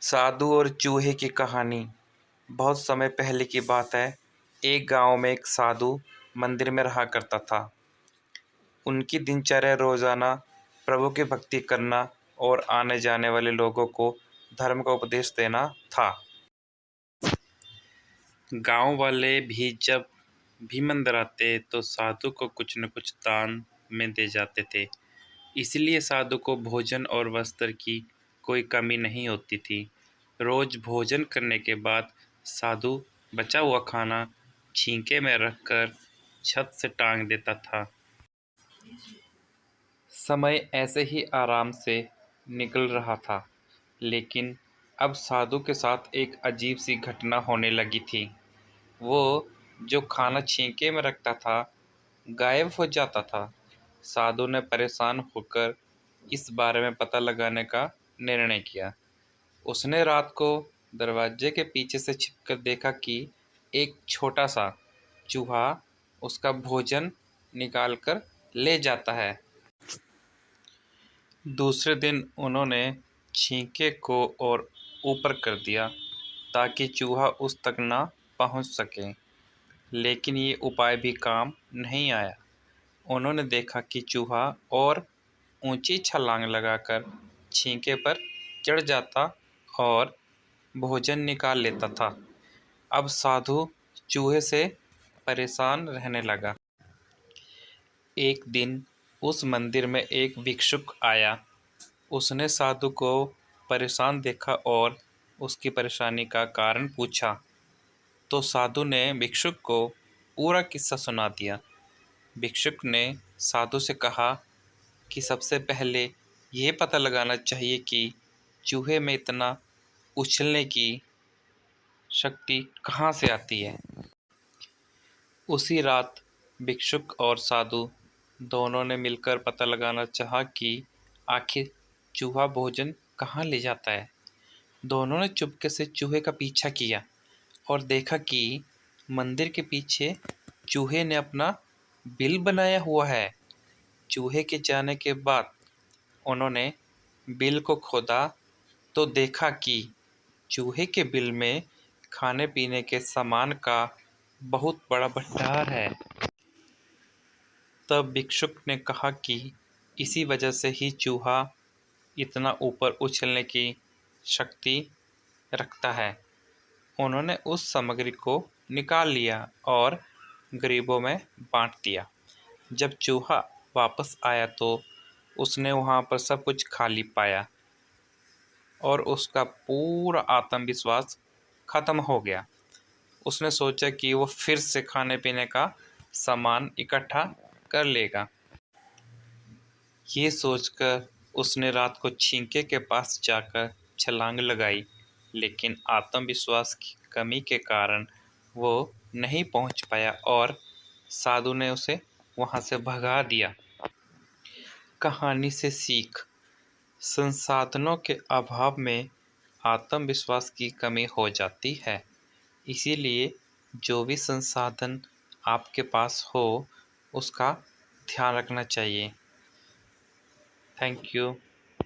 साधु और चूहे की कहानी। बहुत समय पहले की बात है। एक गांव में एक साधु मंदिर में रहा करता था। उनकी दिनचर्या रोजाना प्रभु की भक्ति करना और आने जाने वाले लोगों को धर्म का उपदेश देना था। गांव वाले भी जब भी मंदिर आते तो साधु को कुछ न कुछ दान में दे जाते थे। इसलिए साधु को भोजन और वस्त्र की कोई कमी नहीं होती थी। रोज भोजन करने के बाद साधु बचा हुआ खाना छींके में रखकर छत से टांग देता था। समय ऐसे ही आराम से निकल रहा था, लेकिन अब साधु के साथ एक अजीब सी घटना होने लगी थी। वो जो खाना छींके में रखता था, गायब हो जाता था। साधु ने परेशान होकर इस बारे में पता लगाने का निर्णय किया। उसने रात को दरवाजे के पीछे से छिपकर देखा कि एक छोटा सा चूहा उसका भोजन निकाल कर ले जाता है। दूसरे दिन उन्होंने छींके को और ऊपर कर दिया ताकि चूहा उस तक ना पहुंच सके, लेकिन ये उपाय भी काम नहीं आया। उन्होंने देखा कि चूहा और ऊंची छलांग लगाकर छींके पर चढ़ जाता और भोजन निकाल लेता था। अब साधु चूहे से परेशान रहने लगा। एक दिन उस मंदिर में एक भिक्षुक आया। उसने साधु को परेशान देखा और उसकी परेशानी का कारण पूछा। तो साधु ने भिक्षुक को पूरा किस्सा सुना दिया। भिक्षुक ने साधु से कहा कि सबसे पहले ये पता लगाना चाहिए कि चूहे में इतना उछलने की शक्ति कहाँ से आती है। उसी रात भिक्षुक और साधु दोनों ने मिलकर पता लगाना चाहा कि आखिर चूहा भोजन कहाँ ले जाता है। दोनों ने चुपके से चूहे का पीछा किया और देखा कि मंदिर के पीछे चूहे ने अपना बिल बनाया हुआ है। चूहे के जाने के बाद उन्होंने बिल को खोदा तो देखा कि चूहे के बिल में खाने पीने के सामान का बहुत बड़ा भंडार है। तब भिक्षुक ने कहा कि इसी वजह से ही चूहा इतना ऊपर उछलने की शक्ति रखता है। उन्होंने उस सामग्री को निकाल लिया और गरीबों में बांट दिया। जब चूहा वापस आया तो उसने वहाँ पर सब कुछ खाली पाया और उसका पूरा आत्मविश्वास खत्म हो गया। उसने सोचा कि वो फिर से खाने पीने का सामान इकट्ठा कर लेगा। ये सोचकर उसने रात को छींके के पास जाकर छलांग लगाई, लेकिन आत्मविश्वास की कमी के कारण वो नहीं पहुंच पाया और साधु ने उसे वहां से भगा दिया। कहानी से सीख। संसाधनों के अभाव में आत्मविश्वास की कमी हो जाती है। इसीलिए जो भी संसाधन आपके पास हो उसका ध्यान रखना चाहिए। Thank you.